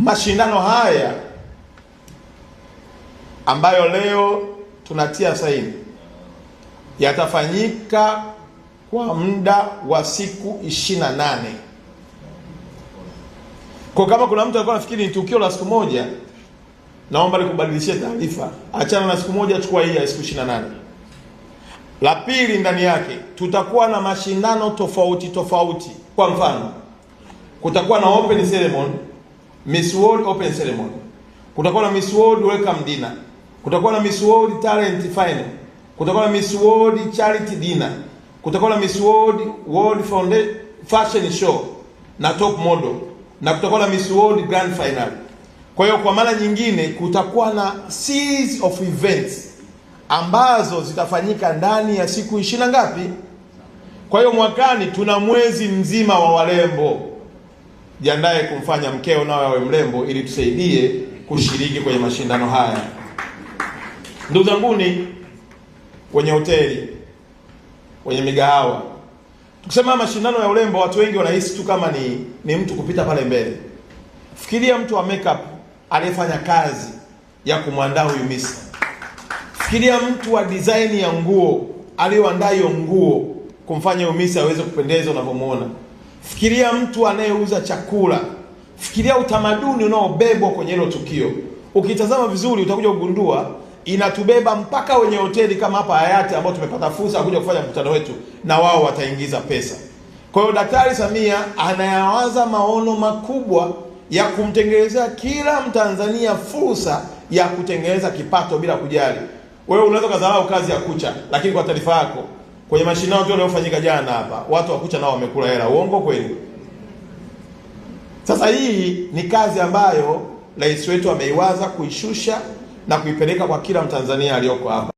Mashindano haya ambayo leo tunatia saini yatafanyika kwa muda wa siku 28. Kwa kama kuna mtu alikuwa anafikiri ni tukio la siku moja, naomba nikubadilishie taarifa. Achana na siku moja, chukua hii ya siku 28. La pili, ndani yake tutakuwa na mashindano tofauti tofauti. Kwa mfano, kutakuwa na open ceremony, Miss World open ceremony. Kutakuwa na Miss World welcome dinner. Kutakuwa na Miss World talent final. Kutakuwa na Miss World charity dinner. Kutakuwa na Miss World fashion show na top model, na kutakuwa na Miss World grand final. Kwa hiyo kwa maana nyingine kutakuwa na series of events ambazo zitafanyika ndani ya siku 20 ngapi? Kwa hiyo mwakani tuna mwezi mzima wa warembo. Jiandae kumfanya mkeo nao awe mrembo ili tusaidie kushiriki kwenye mashindano haya. Ndugu zanguni, kwenye hoteli, kwenye migahawa, tukisema mashindano ya urembo, watu wengi wanahisi tu kama ni mtu kupita pale mbele. Fikiria mtu wa makeup aliyefanya kazi ya kumwandaa huyu Miss. Fikiria mtu wa design ya nguo aliyoandaa hiyo nguo kumfanya huyu Miss aweze kupendeza unavyomuona. Fikiria mtu anayeuza chakula. Fikiria utamaduni unaobebwa kwenye hilo tukio. Ukitazama vizuri utakuja kugundua inatubeba mpaka wenye hoteli kama hapa Hayati ambao tumepata fursa ya kuja kufanya mkutano wetu, na wao wataingiza pesa. Kwa hiyo Daktari Samia anayawaza maono makubwa ya kumtengenezea kila Mtanzania fursa ya kutengeneza kipato bila kujali. Wewe unaweza kudharau kazi ya kucha, lakini kwa taarifa yako, kwenye mashindano yaliyofanyika jana hapa, watu wa kucha nao wamekula hela. Uongo kweli? Sasa hii ni kazi ambayo rais wetu ameiwaza kuishusha na kuipeleka kwa kila Mtanzania aliyoko hapa.